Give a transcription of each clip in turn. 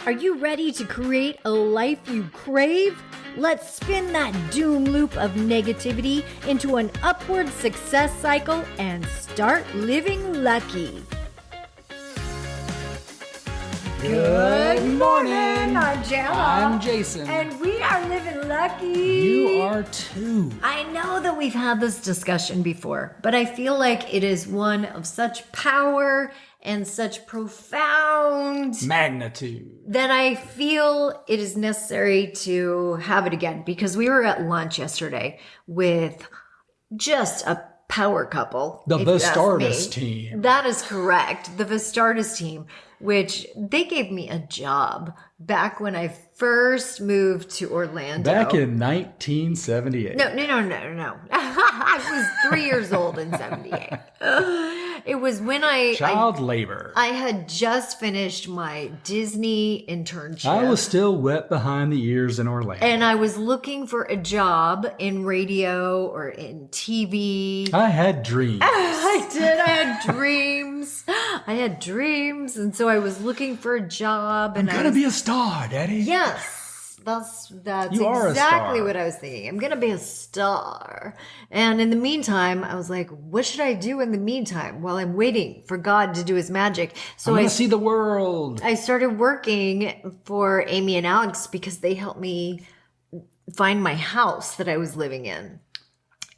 Are you ready to create a life you crave? Let's spin that doom loop of negativity into an upward success cycle and start living lucky. Good morning. I'm Jana. I'm Jason. And we are living lucky. You are too. I know that we've had this discussion before, but I feel like it is one of such power and such profound magnitude that I feel it is necessary to have it again, because we were at lunch yesterday with just a power couple. The Vastardis team. That is correct. The Vastardis team, which they gave me a job back when I first moved to Orlando. Back in 1978. No. I was 3 years old in 78. It was when Child labor. I had just finished my Disney internship. I was still wet behind the ears in Orlando. And I was looking for a job in radio or in TV. I had dreams. I did. I had dreams. And so I was looking for a job. I'm going to be a star, Daddy. Yes. That's You are exactly a star. what I was thinking. I'm going to be a star. And in the meantime, I was like, what should I do in the meantime while I'm waiting for God to do his magic? So I'm going to see the world. I started working for Amy and Alex because they helped me find my house that I was living in.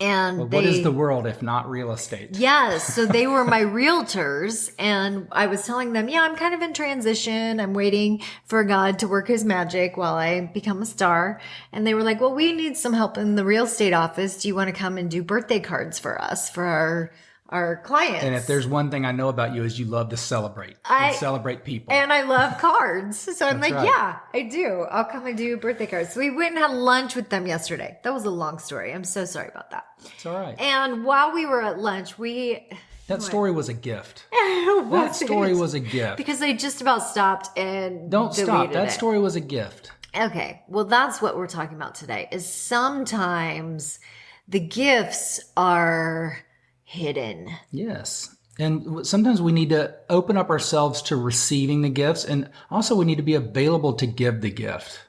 And what is the world if not real estate? Yes. So they were my realtors, and I was telling them, yeah, I'm kind of in transition. I'm waiting for God to work his magic while I become a star. And they were like, well, we need some help in the real estate office. Do you want to come and do birthday cards for us, for our clients? And if there's one thing I know about you is you love to celebrate. And celebrate people. And I love cards. So I'm That's like, right. yeah, I do. I'll come and do birthday cards. So we went and had lunch with them yesterday. That was a long story. I'm so sorry about that. It's all right. And while we were at lunch, That story was a gift. That That story was a gift. Because I just about stopped and Don't stop. deleted That it. story was a gift. Okay. Well, that's what we're talking about today, is sometimes the gifts are hidden. Yes. And sometimes we need to open up ourselves to receiving the gifts. And also we need to be available to give the gift.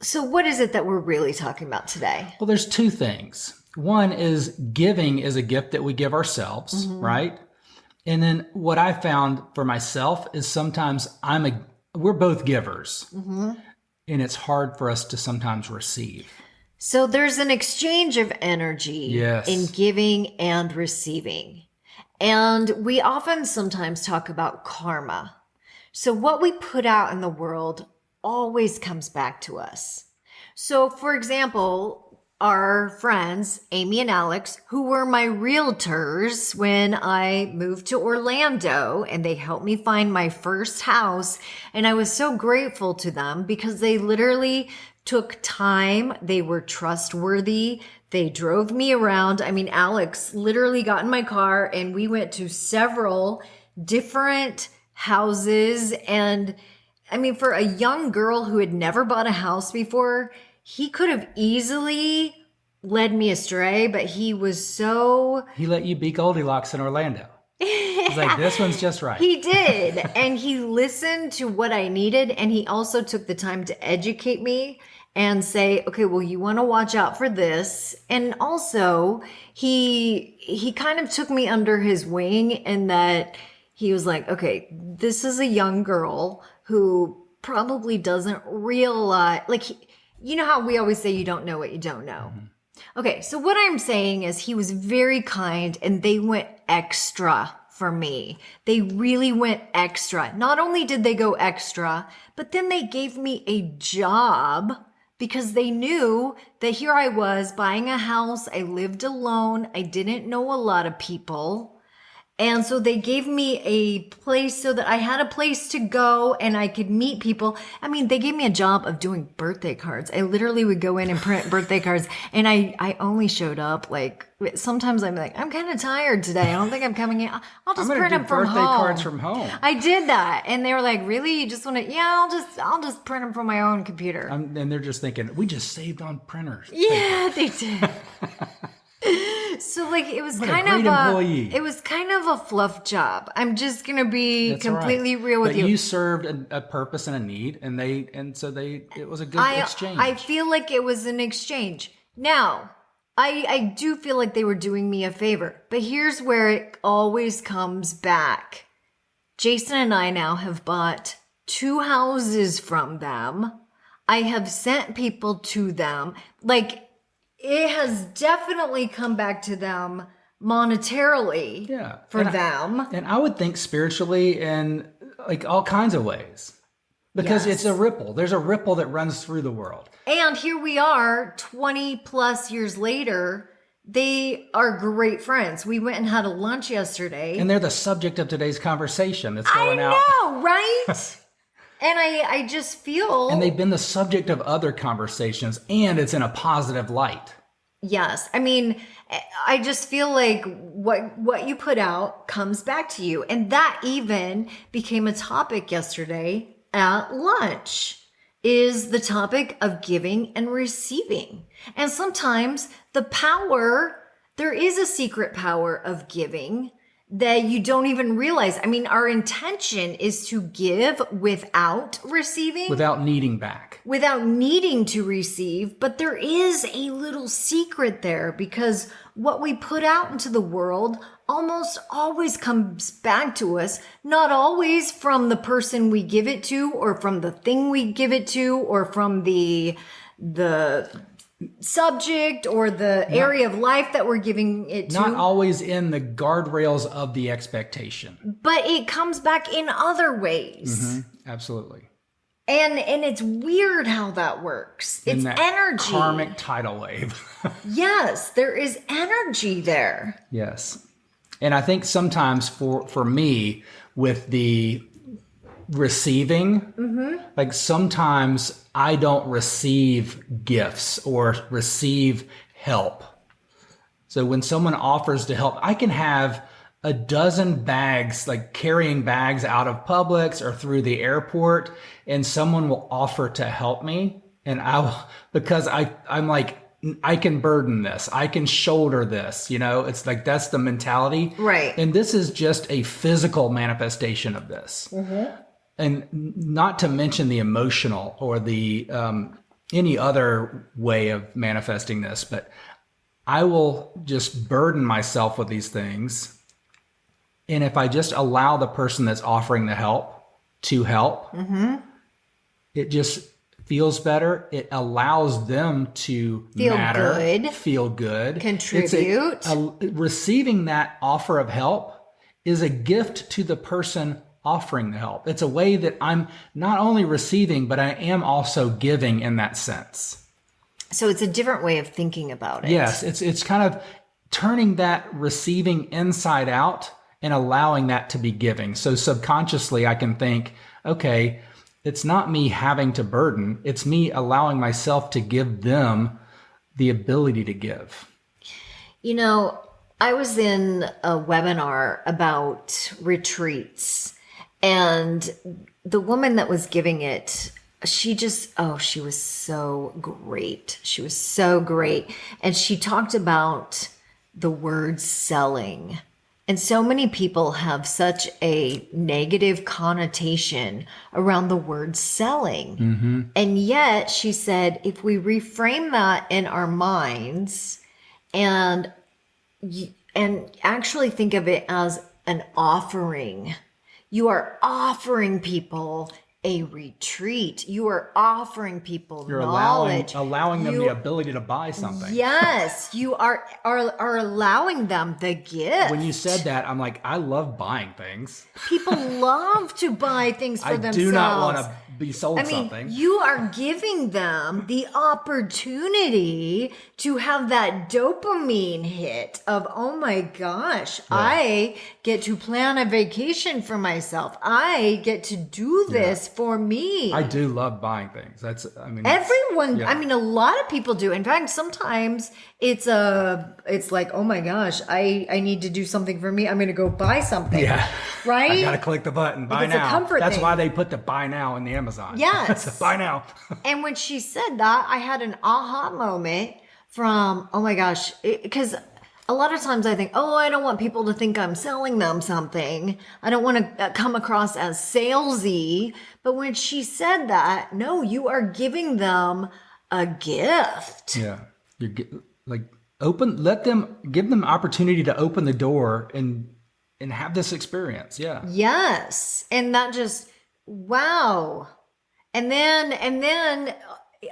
So what is it that we're really talking about today? Well, there's two things. One is giving is a gift that we give ourselves, right? And then what I found for myself is sometimes we're both givers. And it's hard for us to sometimes receive. So there's an exchange of energy Yes. in giving and receiving. And we often sometimes talk about karma. So what we put out in the world always comes back to us. So for example, our friends, Amy and Alex, who were my realtors when I moved to Orlando, and they helped me find my first house. And I was so grateful to them because they literally took time. They were trustworthy. They drove me around. I mean, Alex literally got in my car and we went to several different houses. And I mean, for a young girl who had never bought a house before, he could have easily led me astray, but he let you be Goldilocks in Orlando. He's like, this one's just right. He did. And he listened to what I needed. And he also took the time to educate me and say, okay, well, you want to watch out for this. And also he kind of took me under his wing in that he was like, okay, this is a young girl who probably doesn't realize, you know how we always say you don't know what you don't know. Okay, so what I'm saying is he was very kind and they went extra for me. They really went extra. Not only did they go extra, but then they gave me a job because they knew that here I was buying a house. I lived alone. I didn't know a lot of people. And so they gave me a place so that I had a place to go and I could meet people. I mean, they gave me a job of doing birthday cards. I literally would go in and print birthday cards. And I only showed up sometimes I'm like, I'm kind of tired today. I don't think I'm coming in. I'll just print them from home. birthday cards from home. I did that. And they were like, really? You just want to, yeah, I'll just print them from my own computer. And they're just thinking, we just saved on printers. Yeah, they did. So like it was What a kind great of employee. it was kind of a fluff job. I'm just gonna be That's completely right. real with But you. you served a purpose and a need, and it was a good exchange. I feel like it was an exchange. Now, I do feel like they were doing me a favor, but here's where it always comes back. Jason and I now have bought 2 houses from them. I have sent people to them. Like, it has definitely come back to them monetarily Yeah. for them. And I would think spiritually in like all kinds of ways. Because Yes. it's a ripple. There's a ripple that runs through the world. And here we are 20 plus years later. They are great friends. We went and had a lunch yesterday. And they're the subject of today's conversation that's going out. I know, right? And I just feel... And they've been the subject of other conversations, and it's in a positive light. Yes. I mean, I just feel like what you put out comes back to you. And that even became a topic yesterday at lunch, is the topic of giving and receiving. And sometimes there is a secret power of giving that you don't even realize. I mean, our intention is to give without receiving. Without needing back. Without needing to receive, but there is a little secret there, because what we put out into the world almost always comes back to us, not always from the person we give it to, or from the thing we give it to, or from the subject or the area of life that we're giving it to. Not always in the guardrails of the expectation. But it comes back in other ways. Absolutely. And it's weird how that works. It's that energy. Karmic tidal wave. Yes, there is energy there. Yes. And I think sometimes for me with the receiving, like sometimes I don't receive gifts or receive help. So when someone offers to help, I can have a dozen bags, like carrying bags out of Publix or through the airport, and someone will offer to help me. And because I'm like, I can burden this. I can shoulder this. It's like, that's the mentality. Right. And this is just a physical manifestation of this. And not to mention the emotional or the any other way of manifesting this, but I will just burden myself with these things. And if I just allow the person that's offering the help to help, it just feels better. It allows them to feel good, contribute. Receiving that offer of help is a gift to the person offering the help. It's a way that I'm not only receiving, but I am also giving in that sense. So it's a different way of thinking about it. Yes, it's kind of turning that receiving inside out and allowing that to be giving. So subconsciously I can think, okay, it's not me having to burden, it's me allowing myself to give them the ability to give. I was in a webinar about retreats, and the woman that was giving it, she was so great. She was so great. And she talked about the word selling. And so many people have such a negative connotation around the word selling. And yet she said, if we reframe that in our minds and actually think of it as an offering, you are offering people a retreat. You are offering people knowledge. Allowing them the ability to buy something. Yes, you are allowing them the gift. When you said that, I'm like, I love buying things. People love to buy things for themselves. I do not want to be sold something. You are giving them the opportunity to have that dopamine hit of, oh my gosh, I get to plan a vacation for myself. I get to do this for me. I do love buying things. Everyone, a lot of people do. In fact, sometimes it's like, oh my gosh, I need to do something for me. I'm going to go buy something. Yeah. Right? I got to click the button. Buy it's now. A comfort That's thing. why they put the buy now in the Amazon. Yes. Buy now. And when she said that, I had an aha moment from, oh my gosh, because a lot of times I think, oh, I don't want people to think I'm selling them something. I don't want to come across as salesy. But when she said that, no, you are giving them a gift. Yeah. Like give them opportunity to open the door and have this experience. Yeah. Yes. And that just, wow. And then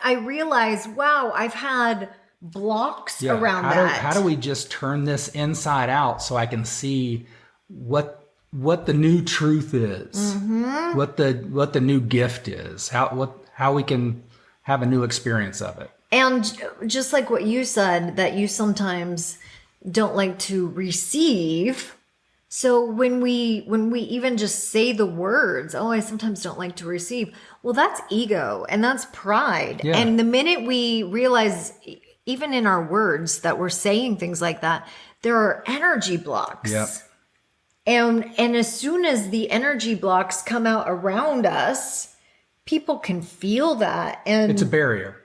I realized, wow, I've had blocks around that. How do we just turn this inside out so I can see what the new truth is, what the new gift is, how we can have a new experience of it. And just like what you said, that you sometimes don't like to receive. So when we even just say the words, oh, I sometimes don't like to receive. Well, that's ego and that's pride. Yeah. And the minute we realize, even in our words, that we're saying things like that, there are energy blocks. Yep. And as soon as the energy blocks come out around us, people can feel that. And It's a barrier.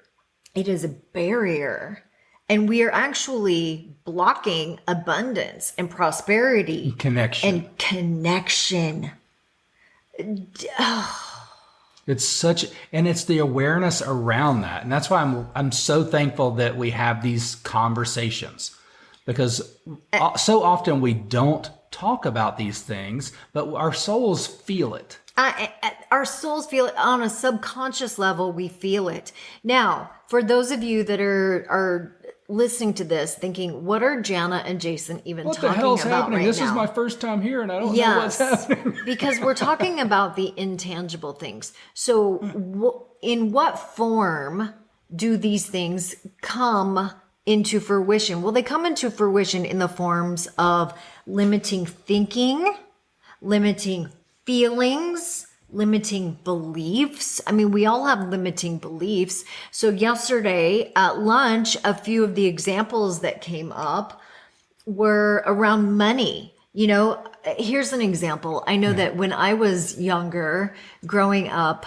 it is a barrier. And we are actually blocking abundance and prosperity Connection. and connection. It's the awareness around that. And that's why I'm so thankful that we have these conversations, because so often we don't talk about these things, but our souls feel it. Our souls feel it on a subconscious level. We feel it. Now, for those of you that are listening to this thinking, what are Jana and Jason even What talking the hell's about happening? right This now? is my first time here and I don't know what's happening. Because we're talking about the intangible things. So in what form do these things come into fruition? Well, they come into fruition in the forms of limiting thinking, limiting feelings, limiting beliefs. I mean, we all have limiting beliefs. So yesterday at lunch, a few of the examples that came up were around money. You know, here's an example. I know that when I was younger, growing up,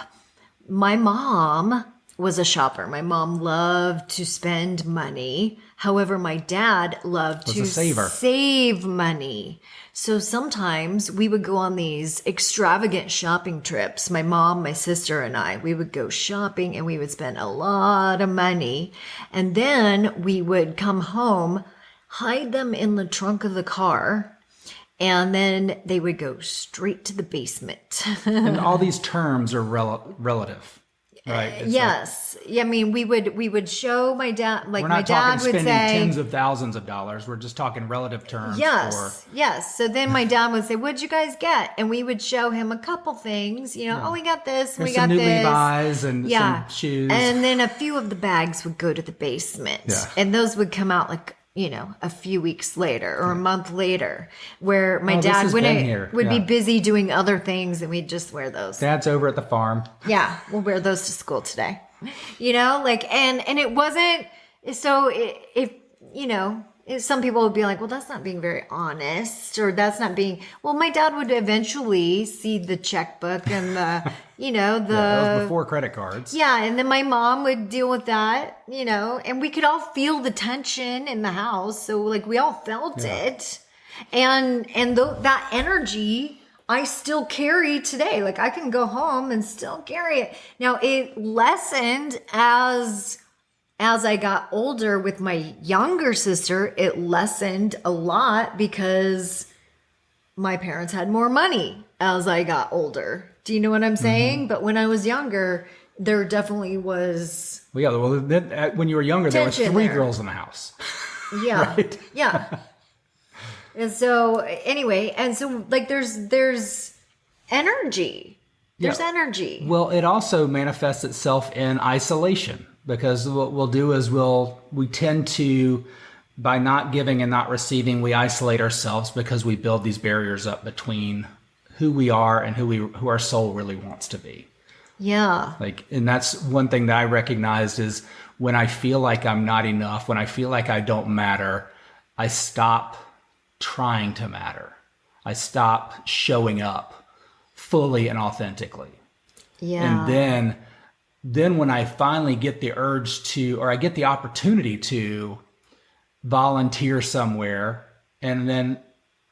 my mom was a shopper. My mom loved to spend money. However, my dad loved to save money. So sometimes we would go on these extravagant shopping trips. My mom, my sister, and I, we would go shopping and we would spend a lot of money. And then we would come home, hide them in the trunk of the car, and then they would go straight to the basement. And all these terms are relative. Right. It's yes. I mean, we would show my dad, like my dad would say, we're not talking spending tens of thousands of dollars. We're just talking relative terms. Yes. So then my dad would say, what'd you guys get? And we would show him a couple things, oh, we got this, we got some new this. Levi's and some shoes. And then a few of the bags would go to the basement. Yeah. And those would come out like, a few weeks later or a month later, where my dad would be busy doing other things and we'd just wear those. Dad's over at the farm. Yeah, we'll wear those to school today. And it wasn't, so if some people would be like, well, that's not being very honest, or that's not being, well, my dad would eventually see the checkbook and the, that was before credit cards. Yeah, and then my mom would deal with that, and we could all feel the tension in the house. So like we all felt it. And that energy I still carry today. Like I can go home and still carry it. Now it lessened as I got older with my younger sister. It lessened a lot because my parents had more money as I got older. Do you know what I'm saying? Mm-hmm. But when I was younger, there definitely was. Well, when you were younger, there were three girls in the house. Yeah. Right? Yeah. And so anyway, like there's energy. There's energy. Well, it also manifests itself in isolation, because what we'll do is we tend to, by not giving and not receiving, we isolate ourselves because we build these barriers up between who we are and who our soul really wants to be. Yeah. And that's one thing that I recognized is when I feel like I'm not enough, when I feel like I don't matter, I stop trying to matter. I stop showing up fully and authentically. Yeah. And then when I finally get the urge to, or I get the opportunity to volunteer somewhere. And then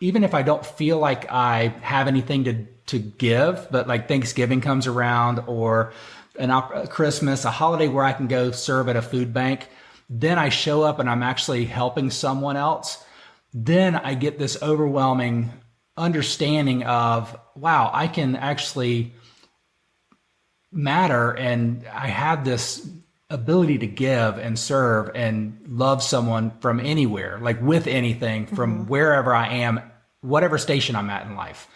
even if I don't feel like I have anything to give, but like Thanksgiving comes around or Christmas, a holiday where I can go serve at a food bank, then I show up and I'm actually helping someone else. Then I get this overwhelming understanding of, wow, I can actually matter, and I have this ability to give and serve and love someone from anywhere, like with anything, from wherever I am, whatever station I'm at in life.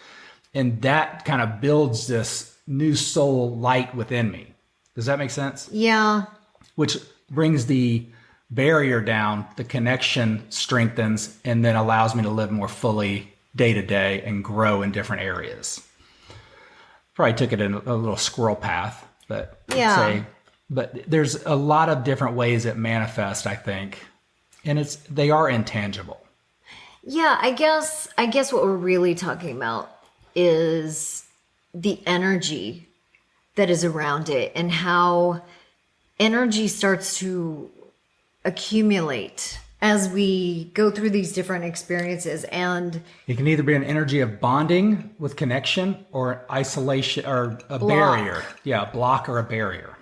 And that kind of builds this new soul light within me. Does that make sense? Yeah. Which brings the barrier down, the connection strengthens, and then allows me to live more fully day to day and grow in different areas. Probably took it in a little squirrel path, but Yeah. but there's a lot of different ways it manifests, I think. And they are intangible. Yeah, I guess what we're really talking about is the energy that is around it and how energy starts to accumulate as we go through these different experiences. And It can either be an energy of bonding with connection or isolation or a Block. barrier. Yeah, a block or a barrier.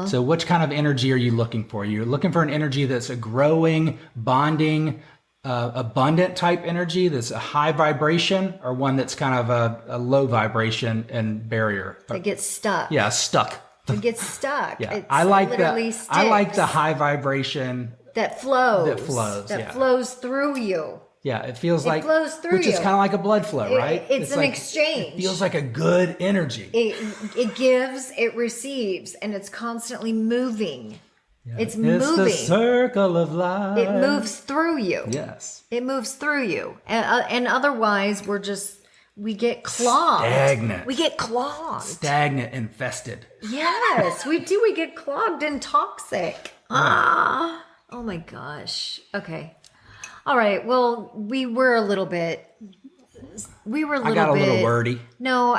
So which kind of energy are you looking for? You're looking for an energy that's a growing, bonding, abundant type energy that's a high vibration, or one that's kind of a low vibration and barrier. it gets stuck. Yeah, stuck. It gets stuck. Yeah, It's I like literally that. I like the sticks. high vibration. That flows. That That yeah. flows through you. Yeah, it feels like flows through which is you. kind of like a blood flow, right? It's an like, exchange. It feels like a good energy. It gives, it receives, and it's constantly moving. Yeah. It's It's moving. the circle of life. It moves through you. Yes. It moves through you. And otherwise, we get clogged. Stagnant. We get clogged. Stagnant, infested. Yes, we do. We get clogged and toxic. Ah. Oh my gosh. Okay. All right. Well, we were a little bit. I got a little wordy. No,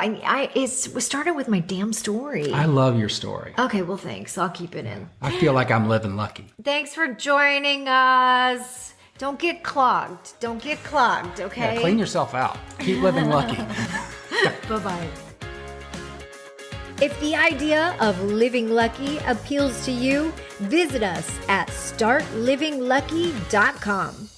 we started with my damn story. I love your story. Okay. Well, thanks. I'll keep it in. I feel like I'm living lucky. Thanks for joining us. Don't get clogged. Don't get clogged. Okay. Yeah, clean yourself out. Keep living lucky. Bye-bye. If the idea of living lucky appeals to you, visit us at startlivinglucky.com.